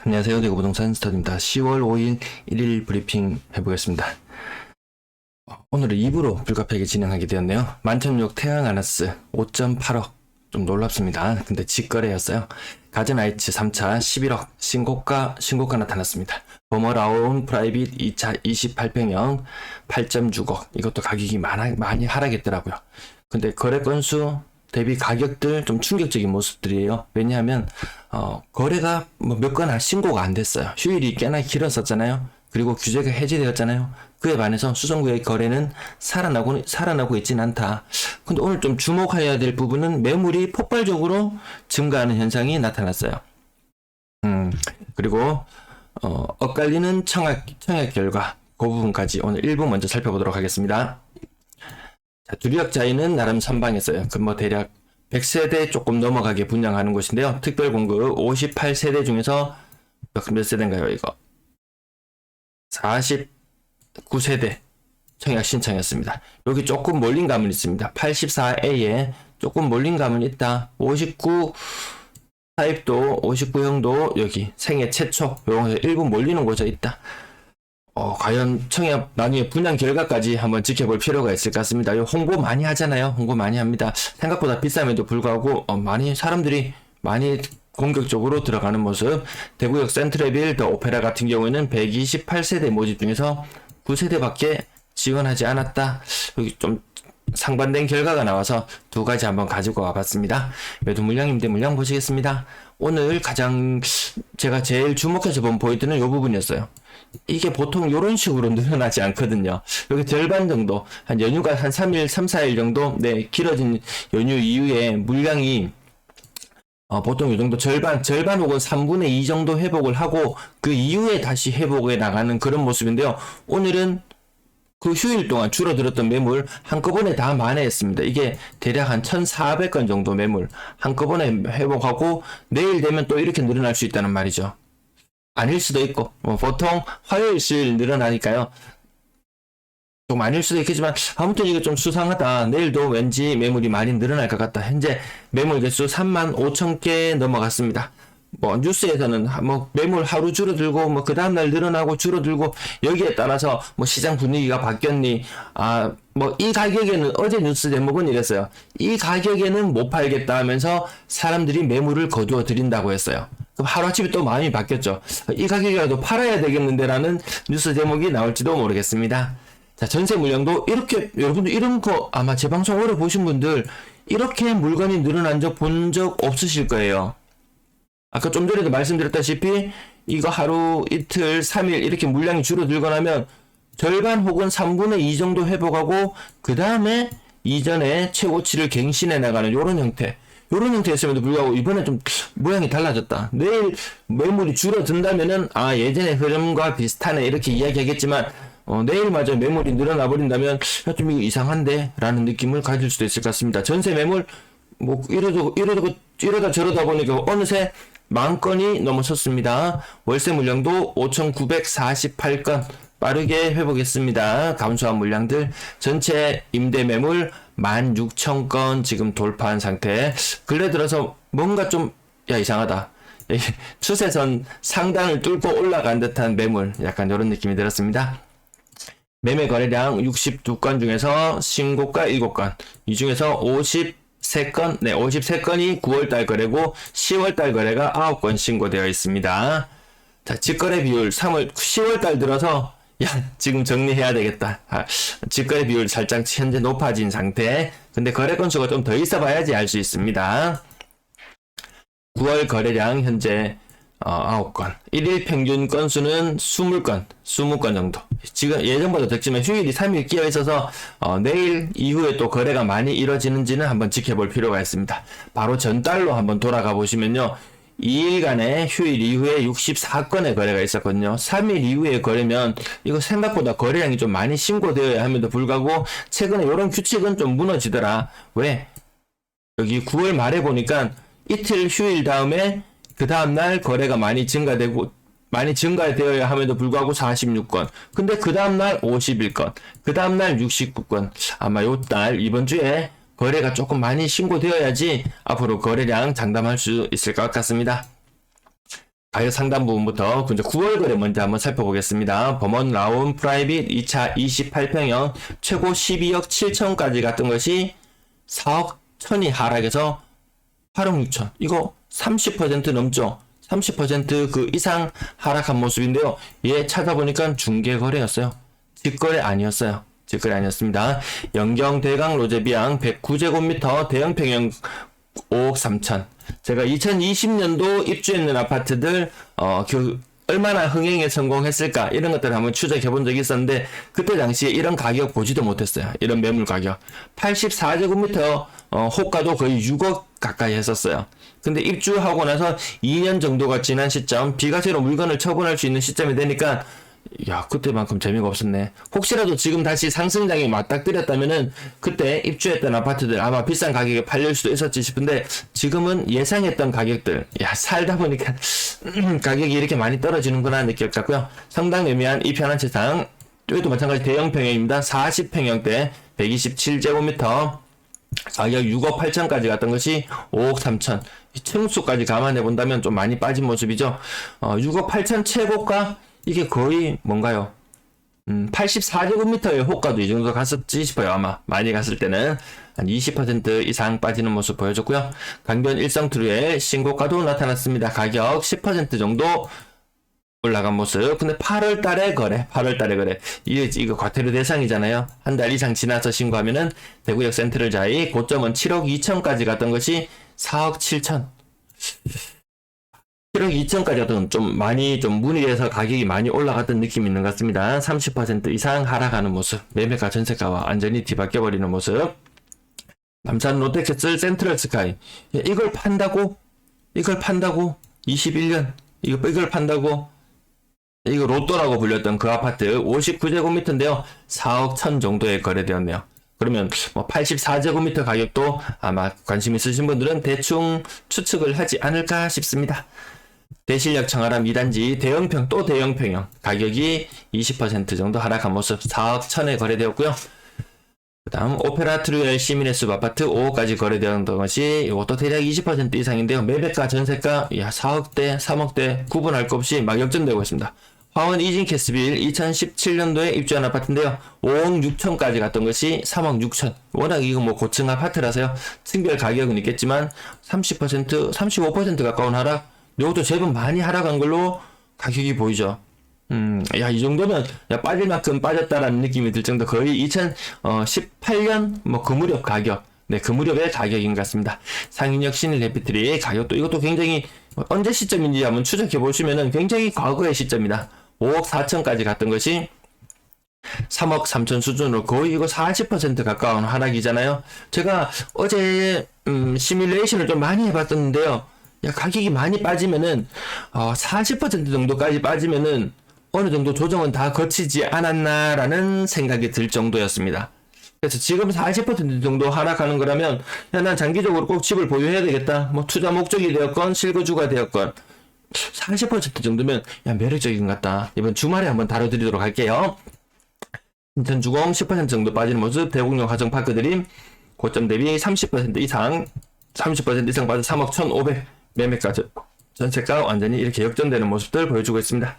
안녕하세요. 대구 부동산 스타디입니다. 10월 5일 1일 브리핑 해보겠습니다. 오늘은 2부로 불가피하게 진행하게 되었네요. 만천역 태양아나스 5.8억 좀 놀랍습니다. 근데 직거래였어요. 가전아이츠 3차 11억 신고가 나타났습니다. 버머라운 프라이빗 2차 28평형 8.6억 이것도 가격이 많이 하락했더라고요. 근데 거래 건수 대비 가격들 좀 충격적인 모습들이에요. 왜냐하면 거래가 몇 건 신고가 안 됐어요. 휴일이 꽤나 길었었잖아요. 그리고 규제가 해제되었잖아요. 그에 반해서 수성구의 거래는 살아나고 있진 않다. 근데 오늘 좀 주목해야 될 부분은 매물이 폭발적으로 증가하는 현상이 나타났어요. 그리고 엇갈리는 청약 결과 그 부분까지 오늘 1부 먼저 살펴보도록 하겠습니다. 자, 두리역자이는 나름 선방했어요. 대략 100세대 조금 넘어가게 분양하는 곳인데요. 특별공급 58세대 중에서 몇 세대인가요, 이거? 49세대 청약 신청했습니다. 여기 조금 몰린 감은 있습니다. 84A에 조금 몰린 감은 있다. 59 타입도 59형도 여기 생애 최초 요거에서 일부 몰리는 곳에 있다. 과연 청약 나중에 분양 결과까지 한번 지켜볼 필요가 있을 것 같습니다. 홍보 많이 하잖아요. 홍보 많이 합니다. 생각보다 비쌈에도 불구하고 사람들이 많이 공격적으로 들어가는 모습. 대구역 센트레빌 더 오페라 같은 경우에는 128세대 모집 중에서 9세대밖에 지원하지 않았다. 여기 좀 상반된 결과가 나와서 두 가지 한번 가지고 와봤습니다. 매도 물량, 임대 물량 보시겠습니다. 오늘 가장 제가 제일 주목해서 본 포인트는 이 부분이었어요. 이게 보통 이런 식으로 늘어나지 않거든요. 여기 절반 정도, 연휴가 한 3일, 3, 4일 정도, 길어진 연휴 이후에 물량이 보통 이 정도 절반 혹은 3분의 2 정도 회복을 하고 그 이후에 다시 회복해 나가는 그런 모습인데요. 오늘은 그 휴일 동안 줄어들었던 매물 한꺼번에 다 만회했습니다. 이게 대략 한 1,400건 정도 매물 한꺼번에 회복하고 내일 되면 또 이렇게 늘어날 수 있다는 말이죠. 아닐 수도 있고 보통 화요일 수요일 늘어나니까요. 좀 아닐 수도 있겠지만 아무튼 이거 좀 수상하다. 내일도 왠지 매물이 많이 늘어날 것 같다. 현재 매물 개수 35,000개 넘어갔습니다. 뉴스에서는 매물 하루 줄어들고 그 다음날 늘어나고 줄어들고 여기에 따라서 시장 분위기가 바뀌었니? 이 가격에는 어제 뉴스 제목은 이랬어요. 이 가격에는 못 팔겠다 하면서 사람들이 매물을 거두어 들인다고 했어요. 그럼 하루아침에 또 마음이 바뀌었죠. 이 가격이라도 팔아야 되겠는데 라는 뉴스 제목이 나올지도 모르겠습니다. 자, 전세 물량도 이렇게, 여러분들 이런 거 아마 제 방송 오래 보신 분들 이렇게 물건이 늘어난 적 본 적 없으실 거예요. 아까 좀 전에도 말씀드렸다시피 이거 하루, 이틀, 3일 이렇게 물량이 줄어들고 나면 절반 혹은 3분의 2 정도 회복하고 그 다음에 이전에 최고치를 갱신해 나가는 요런 형태였음에도 불구하고 이번에 좀 모양이 달라졌다. 내일 매물이 줄어든다면은 예전의 흐름과 비슷하네 이렇게 이야기하겠지만 내일마저 매물이 늘어나 버린다면 좀 이거 이상한데 라는 느낌을 가질 수도 있을 것 같습니다. 전세 매물 이러다 저러다 보니까 어느새 10,000건이 넘어섰습니다. 월세 물량도 5,948건 빠르게 회복했습니다. 감소한 물량들 전체 임대 매물 16,000건 지금 돌파한 상태. 근래 들어서 뭔가 좀 이상하다. 추세선 상단을 뚫고 올라간 듯한 매물 약간 이런 느낌이 들었습니다. 매매 거래량 62건 중에서 신고가 7건 이 중에서 53건이 9월달 거래고 10월달 거래가 9건 신고되어 있습니다. 자, 직거래 비율 10월달 들어서 지금 정리해야 되겠다. 직거래 비율 살짝 현재 높아진 상태. 근데 거래 건수가 좀 더 있어 봐야지 알 수 있습니다. 9월 거래량 현재 9건. 1일 평균 건수는 20건 정도. 지금 예전보다 적지만 휴일이 3일 끼어 있어서 내일 이후에 또 거래가 많이 이뤄지는지는 한번 지켜볼 필요가 있습니다. 바로 전달로 한번 돌아가 보시면요. 2일간의 휴일 이후에 64건의 거래가 있었거든요. 3일 이후에 거래면 이거 생각보다 거래량이 좀 많이 신고되어야 함에도 불구하고 최근에 이런 규칙은 좀 무너지더라. 왜? 여기 9월 말에 보니까 이틀 휴일 다음에 그 다음날 거래가 많이 증가되어야 함에도 불구하고 46건. 근데 그 다음날 51건. 그 다음날 69건. 아마 이번 주에 거래가 조금 많이 신고되어야지 앞으로 거래량 장담할 수 있을 것 같습니다. 가격 상단 부분부터 이제 9월 거래 먼저 한번 살펴보겠습니다. 범원 라운 프라이빗 2차 28평형 최고 12억 7천까지 갔던 것이 4억 1천이 하락해서 8억 6천. 이거 30% 넘죠. 30% 그 이상 하락한 모습인데요. 얘 찾아보니까 중개 거래였어요. 직거래 아니었어요. 직거래 아니었습니다. 영경 대강 로제비앙 109제곱미터 대형 평형 5억 3천. 제가 2020년도 입주했는 아파트들 얼마나 흥행에 성공했을까 이런 것들을 한번 추적해 본 적이 있었는데 그때 당시에 이런 가격 보지도 못했어요. 이런 매물 가격 84제곱미터 호가도 거의 6억 가까이 했었어요. 근데 입주하고 나서 2년 정도가 지난 시점 비과세로 물건을 처분할 수 있는 시점이 되니까 야, 그때만큼 재미가 없었네. 혹시라도 지금 다시 상승장에 맞닥뜨렸다면은 그때 입주했던 아파트들 아마 비싼 가격에 팔릴 수도 있었지 싶은데 지금은 예상했던 가격들, 야, 살다 보니까 가격이 이렇게 많이 떨어지는구나 느낄 것 같고요. 상당 매매한 이 편한 채상, 여기도 마찬가지 대형 평형입니다. 40평형대 127제곱미터 가격 6억 8천까지 갔던 것이 5억 3천. 층수까지 감안해 본다면 좀 많이 빠진 모습이죠. 6억 8천 최고가 이게 거의 뭔가요? 84제곱미터의 호가도 이 정도 갔었지 싶어요. 아마 많이 갔을 때는 한 20% 이상 빠지는 모습 보여줬고요. 강변 일성트루의 신고가도 나타났습니다. 가격 10% 정도 올라간 모습. 근데 8월 달에 거래. 이거 과태료 대상이잖아요. 한 달 이상 지나서 신고하면은 대구역 센트럴 자이 고점은 7억 2천까지 갔던 것이 4억 7천. 7억 2천까지 갔던 좀 문이 돼서 가격이 많이 올라갔던 느낌이 있는 것 같습니다. 30% 이상 하락하는 모습. 매매가 전세가와 완전히 뒤바뀌어버리는 모습. 남산 롯데캐슬 센트럴 스카이. 이걸 판다고? 21년. 이걸 판다고? 이거 로또라고 불렸던 그 아파트 59제곱미터인데요. 4억 1천 정도에 거래되었네요. 그러면 뭐 84제곱미터 가격도 아마 관심 있으신 분들은 대충 추측을 하지 않을까 싶습니다. 대실력 청아람 2단지 대형평 또 대형평형 가격이 20% 정도 하락한 모습 4억 1천에 거래되었고요. 그 다음 오페라 트루엘 시민의 숲 아파트 5억까지 거래되었던 것이 이것도 대략 20% 이상인데요. 매매가 전세가 4억대 3억대 구분할 것 없이 막 역전되고 있습니다. 화원 이진 캐스빌 2017년도에 입주한 아파트인데요. 5억 6천까지 갔던 것이 3억 6천. 워낙 이거 뭐 고층 아파트라서요. 층별 가격은 있겠지만 30%, 35% 가까운 하락. 이것도 제법 많이 하락한 걸로 가격이 보이죠. 이 정도면 빠질 만큼 빠졌다라는 느낌이 들 정도 거의 2018년 그 무렵 가격. 네, 그 무렵의 가격인 것 같습니다. 상인역 신일 해피트리 가격도 이것도 굉장히 언제 시점인지 한번 추적해 보시면은 굉장히 과거의 시점이다. 5억 4천까지 갔던 것이 3억 3천 수준으로 거의 이거 40% 가까운 하락이잖아요. 제가 어제 시뮬레이션을 좀 많이 해봤었는데요. 가격이 많이 빠지면은 40% 정도까지 빠지면은 어느 정도 조정은 다 거치지 않았나라는 생각이 들 정도였습니다. 그래서 지금 40% 정도 하락하는 거라면 난 장기적으로 꼭 집을 보유해야 되겠다. 뭐 투자 목적이 되었건 실거주가 되었건 40% 정도면 매력적인 것 같다. 이번 주말에 한번 다뤄드리도록 할게요. 인천주공 10% 정도 빠지는 모습. 대곡역 화정파크드림 고점 대비 30% 이상 빠져 3억 1,500 매매가 전세가 완전히 이렇게 역전되는 모습들 보여주고 있습니다.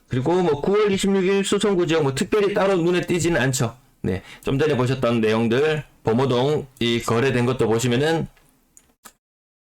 그리고 9월 26일 수성구 지역 특별히 따로 눈에 띄지는 않죠. 네, 좀 전에 보셨던 내용들 범호동 이 거래된 것도 보시면은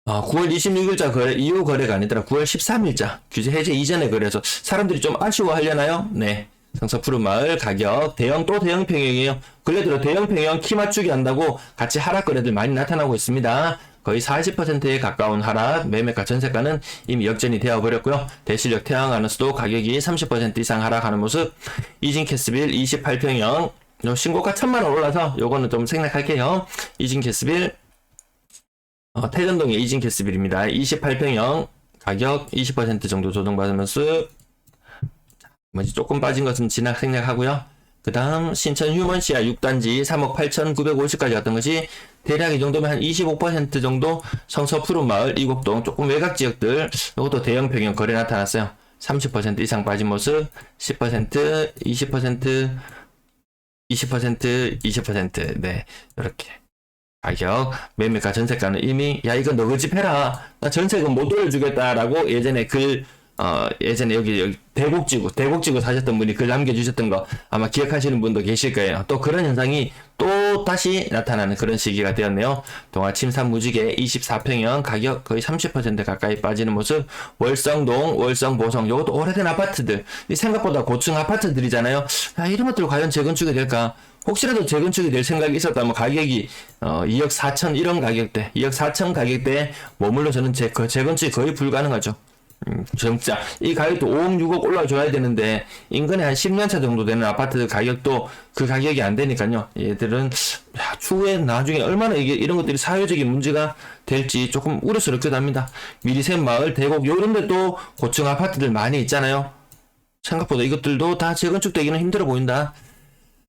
9월 26일자 거래 이후 거래가 아니더라. 9월 13일자 규제 해제 이전에 거래해서 사람들이 좀 아쉬워하려나요? 네. 성서 푸른마을 가격 대형 또 대형 평형이에요. 근래 들어 대형 평형 키 맞추기 한다고 같이 하락 거래들 많이 나타나고 있습니다. 거의 40%에 가까운 하락, 매매가 전세가는 이미 역전이 되어버렸고요. 대실력 태양하우스도 가격이 30% 이상 하락하는 모습. 이진 캐스빌 28평형 신고가 1,000만원 올라서 요거는 좀 생략할게요. 이진 캐스빌 태전동의 이진 캐스빌입니다. 28평형 가격 20% 정도 조정받은 모습. 조금 빠진 것은 생략하고요. 그 다음 신천 휴먼시아 6단지 3억 8,950까지 갔던 것이 대략 이 정도면 한 25% 정도. 성서 푸른마을 이곡동 조금 외곽 지역들 이것도 대형 평형 거래 나타났어요. 30% 이상 빠진 모습. 10% 20% 네, 이렇게 가격 매매가 전세가는 이미 이거 너그 집 해라 나 전세금 못 올려주겠다 라고 예전에 글 예전에 여기 대곡지구 사셨던 분이 글 남겨주셨던 거 아마 기억하시는 분도 계실 거예요. 또 그런 현상이 또 다시 나타나는 그런 시기가 되었네요. 동아 침산 무지개 24평형 가격 거의 30% 가까이 빠지는 모습. 월성동, 월성보성, 요것도 오래된 아파트들, 생각보다 고층 아파트들이잖아요. 이런 것들 과연 재건축이 될까? 혹시라도 재건축이 될 생각이 있었다면 가격이 2억 4천 이런 가격대, 2억 4천 가격대에 머물러 저는 재건축이 거의 불가능하죠. 진짜 이 가격도 5억 6억 올라줘야 되는데 인근에 한 10년차 정도 되는 아파트 가격도 그 가격이 안 되니까요. 얘들은 추후에 나중에 얼마나 이런 것들이 사회적인 문제가 될지 조금 우려스럽기도 합니다. 미리샘 마을, 대곡 요런데 또 고층 아파트들 많이 있잖아요. 생각보다 이것들도 다 재건축되기는 힘들어 보인다.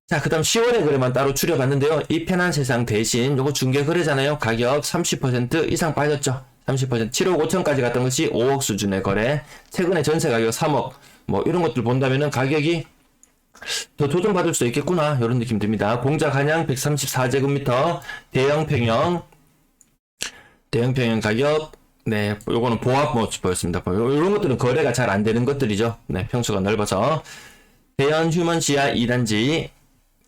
자, 그 다음 10월에 거래만 따로 추려봤는데요. 이 편한 세상 대신 요거 중개 거래잖아요. 가격 30% 이상 빠졌죠. 30% 7억 5천까지 갔던 것이 5억 수준의 거래. 최근에 전세 가격 3억 뭐 이런 것들 본다면은 가격이 더 조정받을 수 있겠구나 이런 느낌 듭니다. 공작 한양 134제곱미터 대형 평형 가격 네 요거는 보합 모습이었습니다. 이런 것들은 거래가 잘 안 되는 것들이죠. 네 평수가 넓어서 대연 휴먼 지하 2단지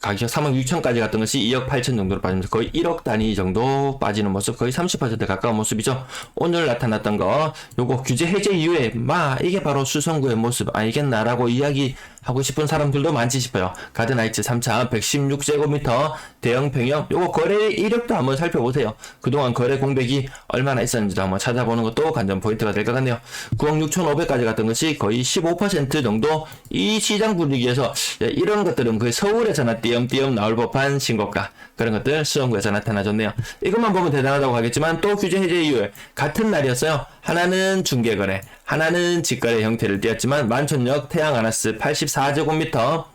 가격 3억 6천까지 갔던 것이 2억 8천 정도로 빠집니다. 거의 1억 단위 정도 빠지는 모습, 거의 30% 가까운 모습이죠. 오늘 나타났던 거, 요거 규제 해제 이후에, 이게 바로 수성구의 모습 아니겠나라고 이야기하고 싶은 사람들도 많지 싶어요. 가든하이츠 3차 116제곱미터 대형 평형, 요거 거래 이력도 한번 살펴보세요. 그동안 거래 공백이 얼마나 있었는지도 한번 찾아보는 것도 관전 포인트가 될 것 같네요. 9억 6천5백까지 갔던 것이 거의 15% 정도, 이 시장 분위기에서 이런 것들은 거의 서울에서나 띄엄띄엄 나올 법한 신고가 그런 것들 수성구에서 나타나줬네요. 이것만 보면 대단하다고 하겠지만 또 규제 해제 이후에 같은 날이었어요. 하나는 중개거래, 하나는 직거래 형태를 띄었지만 만촌역 태양아나스 84제곱미터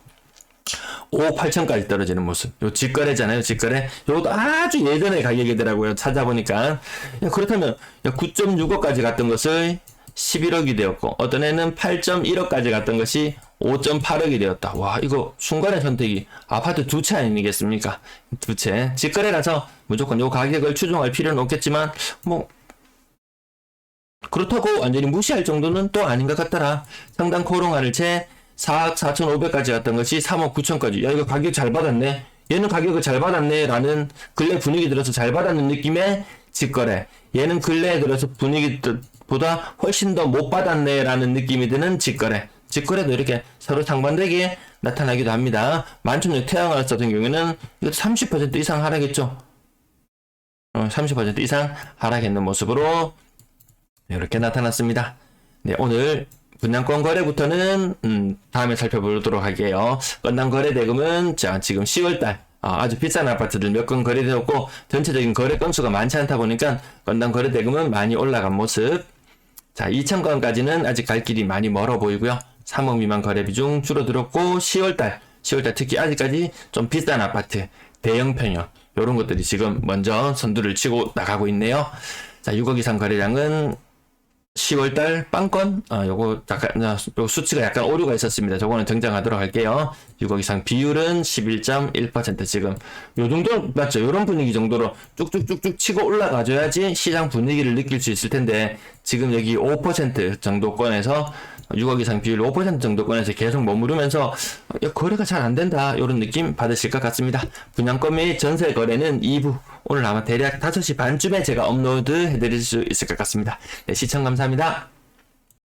5억 8천까지 떨어지는 모습. 요 직거래잖아요. 직거래. 요것도 아주 예전의 가격이더라고요. 찾아보니까. 그렇다면 9.6억까지 갔던 것을 11억이 되었고 어떤 애는 8.1억까지 갔던 것이 5.8억이 되었다. 와, 이거 순간의 선택이 아파트 두 채 아니겠습니까? 두 채. 직거래라서 무조건 요 가격을 추종할 필요는 없겠지만 뭐 그렇다고 완전히 무시할 정도는 또 아닌 것 같더라. 상당 코롱하를 채 4억 4,500까지 갔던 것이 3억 9천까지. 야, 이거 가격 잘 받았네. 얘는 가격을 잘 받았네 라는 근래 분위기 들어서 잘 받았는 느낌의 직거래. 얘는 근래에 들어서 분위기 보다 훨씬 더 못 받았네 라는 느낌이 드는 직거래. 직거래도 이렇게 서로 상반되게 나타나기도 합니다. 만촌역 태양아나스 같은 경우에는 이것도 30% 이상 하락했죠. 30% 이상 하락했는 모습으로 이렇게 나타났습니다. 네, 오늘 분양권 거래부터는 다음에 살펴보도록 할게요. 건당 거래 대금은 자 지금 10월달 아주 비싼 아파트들 몇 건 거래되었고 전체적인 거래 건수가 많지 않다 보니까 건당 거래 대금은 많이 올라간 모습. 자 2,000건까지는 아직 갈 길이 많이 멀어 보이고요. 3억 미만 거래 비중 줄어들었고 10월달 특히 아직까지 좀 비싼 아파트 대형 평형 이런 것들이 지금 먼저 선두를 치고 나가고 있네요. 자 6억 이상 거래량은 10월달 빵건 요거 약간 요 수치가 약간 오류가 있었습니다. 저거는 정정하도록 할게요. 6억 이상 비율은 11.1% 지금 요 정도 맞죠? 요런 분위기 정도로 쭉쭉쭉쭉 치고 올라가줘야지 시장 분위기를 느낄 수 있을 텐데 지금 여기 5% 정도권에서 6억 이상 비율 5% 정도권에서 계속 머무르면서 거래가 잘 안 된다 이런 느낌 받으실 것 같습니다. 분양권 및 전세 거래는 2부 오늘 아마 대략 5시 반쯤에 제가 업로드 해드릴 수 있을 것 같습니다. 네, 시청 감사합니다.